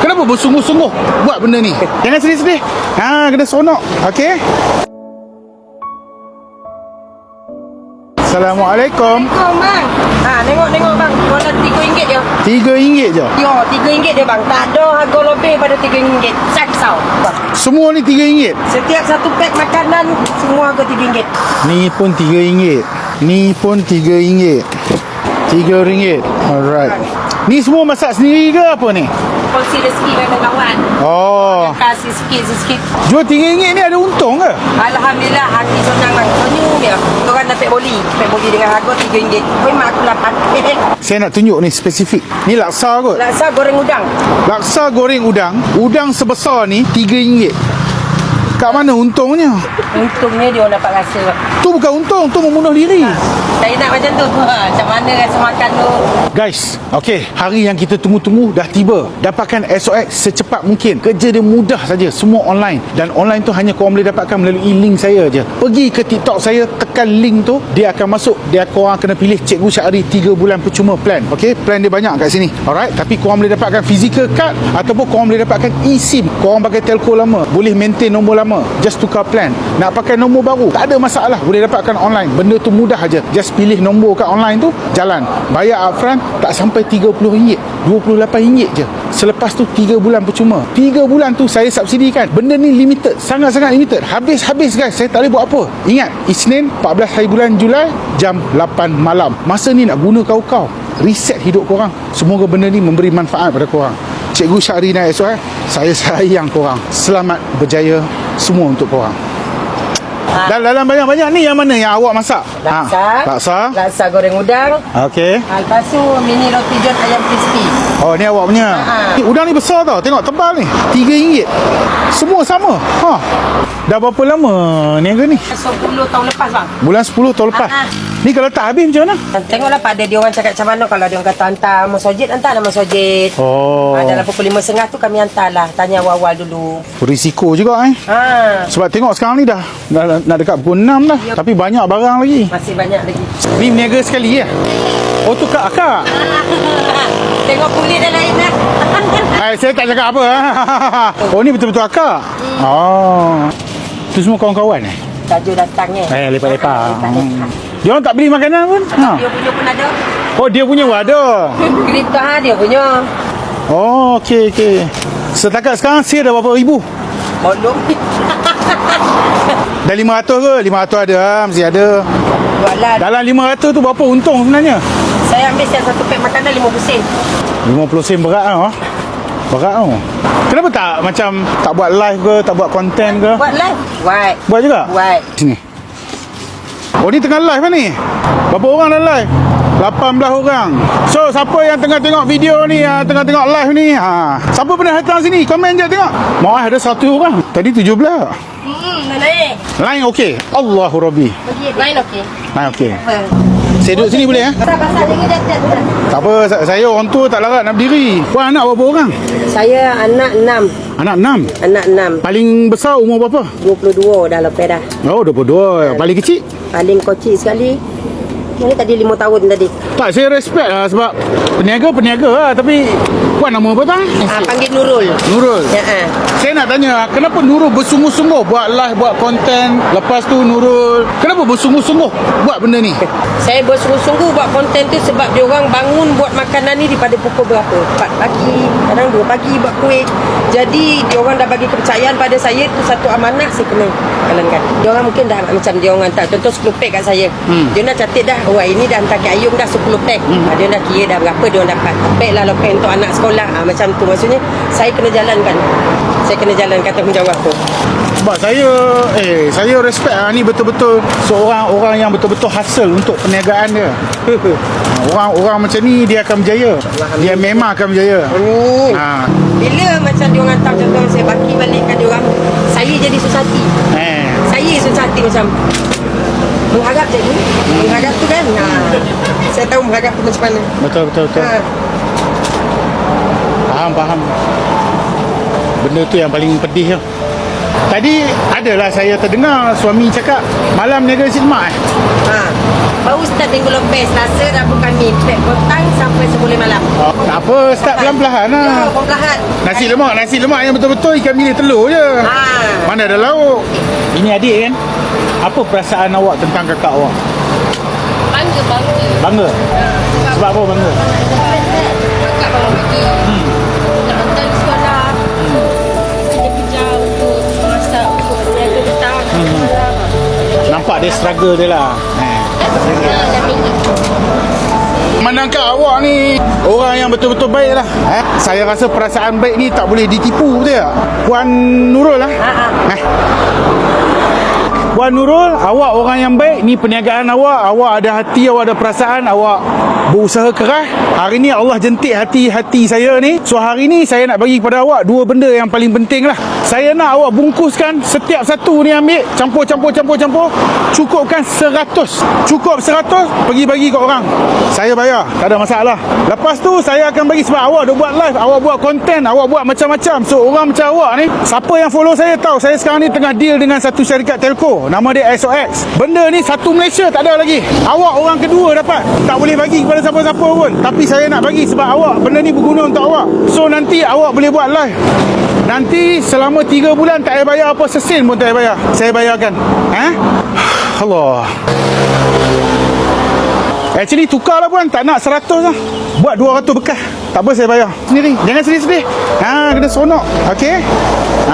Kenapa bersungguh-sungguh buat benda ni? Jangan sedih-sedih. Kena seronok. Okey. Assalamualaikum. Bang. Tengok bang. Bola RM3 je. RM3 je? Yo, RM3 je bang. Tak ada harga lebih pada RM3. Saksau. Semua ni RM3? Setiap satu pack makanan semua harga RM3. Ni pun RM3. Ni pun RM3. RM3. Alright. Ni semua masak sendiri ke apa ni? Kongsi rezeki dengan kawan. Oh. Kasih sikit-sikit. Jual RM3 ni ada untung ke? Alhamdulillah hati senang bang. Senyum dia. Korang dah pack boli. Pack boli dengan harga RM3. Oi mak aku lapar. Saya nak tunjuk ni spesifik. Ni laksa kot. Laksa goreng udang. Laksa goreng udang. Udang sebesar ni RM3. Kat mana untungnya? Untungnya dia orang dapat rasa. Tu bukan untung, tu membunuh diri. Saya nak macam tu. Macam mana rasa makan tu? Guys, okey, hari yang kita tunggu-tunggu dah tiba. Dapatkan SOX secepat mungkin. Kerja dia mudah saja, semua online. Dan online tu hanya korang boleh dapatkan melalui link saya je. Pergi ke TikTok saya, tekan link tu, dia akan masuk. Korang kena pilih Cikgu Syahri 3 bulan percuma plan. Okey, plan dia banyak kat sini. Alright, tapi korang boleh dapatkan physical card ataupun korang boleh dapatkan eSIM. Korang pakai telco lama, boleh maintain nombor lama. Just tukar plan. Nak pakai nombor baru, tak ada masalah, boleh dapatkan online. Benda tu mudah aja. Just pilih nombor kat online tu, jalan. Bayar upfront tak sampai RM30, RM28 je. Selepas tu 3 bulan percuma. 3 bulan tu saya subsidikan. Benda ni limited, sangat-sangat limited. Habis guys, saya tak boleh buat apa. Ingat, Isnin 14 hari bulan Julai jam 8 malam. Masa ni nak guna kau-kau. Reset hidup korang. Semoga benda ni memberi manfaat pada korang. Cikgu Syahri dan SOS, saya sayang korang. Selamat berjaya semua untuk korang. Dalam banyak-banyak ni yang mana yang awak masak? Laksa. Laksa goreng udang. Okey. Lepas tu mini roti john ayam crispy. Oh, ni awak punya. Udang ni besar tau. Tengok tebal ni. RM3. Semua sama. Dah berapa lama niaga ni? 10 tahun lepas bang. Bulan 10 tahun lepas. Ni kalau tak habis macam mana? Tengoklah pada dia orang cakap macam mana. Kalau dia orang kata hantar masjid, hantar nama masjid. Oh. Dalam pukul 5.30 tu kami hantar lah. Tanya awal-awal dulu. Risiko juga Sebab tengok sekarang ni dah nak dekat pukul 6 dah. Tapi banyak barang lagi. Masih banyak lagi. Ni niaga sekali ya? Oh, tu akak. Tengok kulit dah lain dah. Saya tak cakap apa. Oh, ni betul-betul akak. Oh. Tu semua kawan-kawan Tajuk datangnya. Lepak-lepak. Dia orang tak beli makanan pun? Dia punya pun ada. Oh, dia punya pun ada. Grip dah dia punya. Oh, okey. Setakat sekarang sale dah berapa ribu? Belum. Dah 500 ke? 500 ada, mesti ada. Buatlah. Dalam 500 tu berapa untung sebenarnya? Saya ambil satu pack makanan 50 sen. 50 sen berat Berat Kenapa tak macam tak buat live ke, tak buat konten ke? Buat live. Buat juga? Buat. Sini. Oh, ni tengah live kan ni? Berapa orang dah live? 18 orang. So, siapa yang tengah tengok video ni, tengah tengok live ni, siapa pernah datang sini? Komen je tengok. Maaf, ada 1 orang. Tadi 17. Dah naik. Lain okey. Allahu Rabbi. Lain okey. Lain okey. Saya duduk sini boleh Pasal lagi dah. Tak apa, saya orang tua tak larat nak berdiri. Puan anak berapa orang? Saya anak 6. Anak 6. Anak 6. Paling besar umur berapa? 22 dah lepas dah. Oh, 22. Paling kecil? Paling kecil sekali. Ini tadi 5 tahun tadi. Tak, saya respect lah sebab peniaga lah. Tapi puan nama apa tak? Panggil Nurul. Nurul. Ya. Saya nak tanya, kenapa Nurul bersungguh-sungguh buat live, buat konten? Lepas tu Nurul, kenapa bersungguh-sungguh buat benda ni? Saya bersungguh-sungguh buat konten tu sebab dia orang bangun buat makanan ni daripada pukul berapa? 4 pagi, kadang 2 pagi buat kuih. Jadi dia orang dah bagi kepercayaan pada saya, tu satu amanah saya kena jalankan. Dia orang mungkin dah macam dia orang hantar contoh 10 pack kat saya. Dia nak catat dah, wah ini dah hantar kat Ayung dah 10 pack. Dia dah kira dah berapa dia orang dapat. Pack lah lepas untuk anak sekolah. Macam tu maksudnya saya kena jalankan. Saya kena jalankan tanggungjawab tu. Sebab saya respect lah, ni betul-betul seorang orang yang betul-betul hasil untuk perniagaan dia. Orang macam ni dia akan berjaya. Dia memang akan berjaya. Bila macam dia orang hantar contoh saya baki balikkan dia orang, saya jadi susah hati. Saya susah hati macam mengharap je ni. Mengharap tu kan. Saya tahu mengharap tu macam mana. Betul. Faham. Benda tu yang paling pedih lah. Tadi adalah saya terdengar suami cakap malam niaga nasi lemak Baru start minggu lepas. Selasa, Rabu, Khamis. Start petang sampai 10 malam. Tak apa, start perlahan-lahan lah. Ya, perlahan. Nasi lemak yang betul-betul ikan bilis telur je. Mana ada lauk. Ini adik kan? Apa perasaan awak tentang kakak awak? Bangga. Bangga? Sebab apa bangga? Kakak baru pergi. Nak hantar di sekolah. Kerja-kerja untuk masak, untuk berniaga petang. Nampak dia struggle dia lah. Menangkap awak ni orang yang betul-betul baik lah. Saya rasa perasaan baik ni tak boleh ditipu, betul tak? Puan Nurul lah. Puan Nurul, awak orang yang baik. Ni perniagaan awak. Awak ada hati, awak ada perasaan. Awak berusaha keras. Hari ni Allah jentik hati-hati saya ni. So hari ni saya nak bagi kepada awak dua benda yang paling penting lah. Saya nak awak bungkuskan setiap satu ni, ambil campur. Cukupkan 100. Cukup 100, pergi bagi kat orang. Saya bayar, tak ada masalah. Lepas tu saya akan bagi, sebab awak dah buat live, awak buat konten, awak buat macam-macam. So orang macam awak ni, siapa yang follow saya tahu saya sekarang ni tengah deal dengan satu syarikat telco. Nama dia SOX. Benda ni satu Malaysia tak ada lagi. Awak orang kedua dapat. Tak boleh bagi kepada siapa-siapa pun. Tapi saya nak bagi sebab awak, benda ni berguna untuk awak. So nanti awak boleh buat live. Nanti selama 3 bulan tak payah bayar apa sesin pun tak payah bayar. Saya bayarkan. Allah. Actually tukarlah puan, tak nak 100 lah. Buat 200 bekas. Tak apa, saya bayar sendiri. Jangan sedih-sedih. Kena seronok. Okey.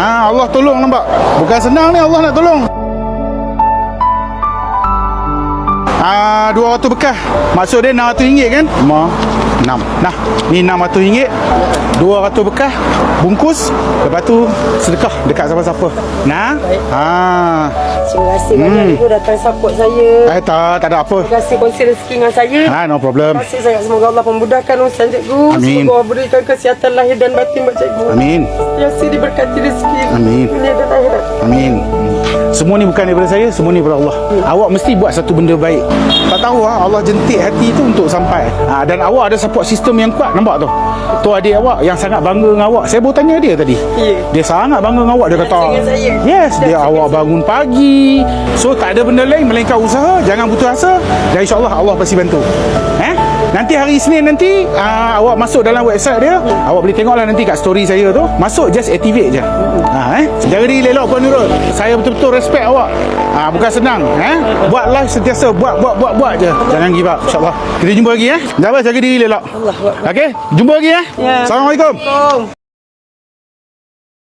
Allah tolong, nampak. Bukan senang ni, Allah nak tolong. 200 bekas. Maksud dia RM600 kan? 6. Nah, ni RM600. 200 bekas bungkus. Lepas tu sedekah dekat siapa-siapa. Nah. Terima kasih banyak ibu datang support saya. Tak ada apa. Terima kasih kongsi rezeki dengan saya. No problem. Terima kasih sangat. Semoga Allah memudahkan urusan cikgu. Amin. Semoga Allah berikan kesihatan lahir dan batin buat cikgu. Amin. Sentiasa diberkati rezeki. Amin. Dunia dan akhirat. Amin. Semua ni bukan daripada saya, semua ni daripada Allah. Awak mesti buat satu benda baik. Tak tahu Allah jentik hati tu untuk sampai. Dan awak ada support sistem yang kuat, nampak tu. Tu adik awak yang sangat bangga dengan awak. Saya baru tanya dia tadi. Dia sangat bangga dengan awak. Dia kata, yes, dia awak bangun pagi. So tak ada benda lain melainkan usaha. Jangan putus asa. Dan insyaAllah Allah pasti bantu. Nanti hari Isnin nanti awak masuk dalam website dia. Awak boleh tengoklah nanti kat story saya tu. Masuk, just activate je. Jaga diri elok Puan Nurul. Saya betul-betul respect awak. Bukan senang. Buat live sentiasa. Buat je. Jangan give up, insyaAllah. Kita jumpa lagi. Jaga diri elok. Okey, jumpa lagi. Ya. Assalamualaikum.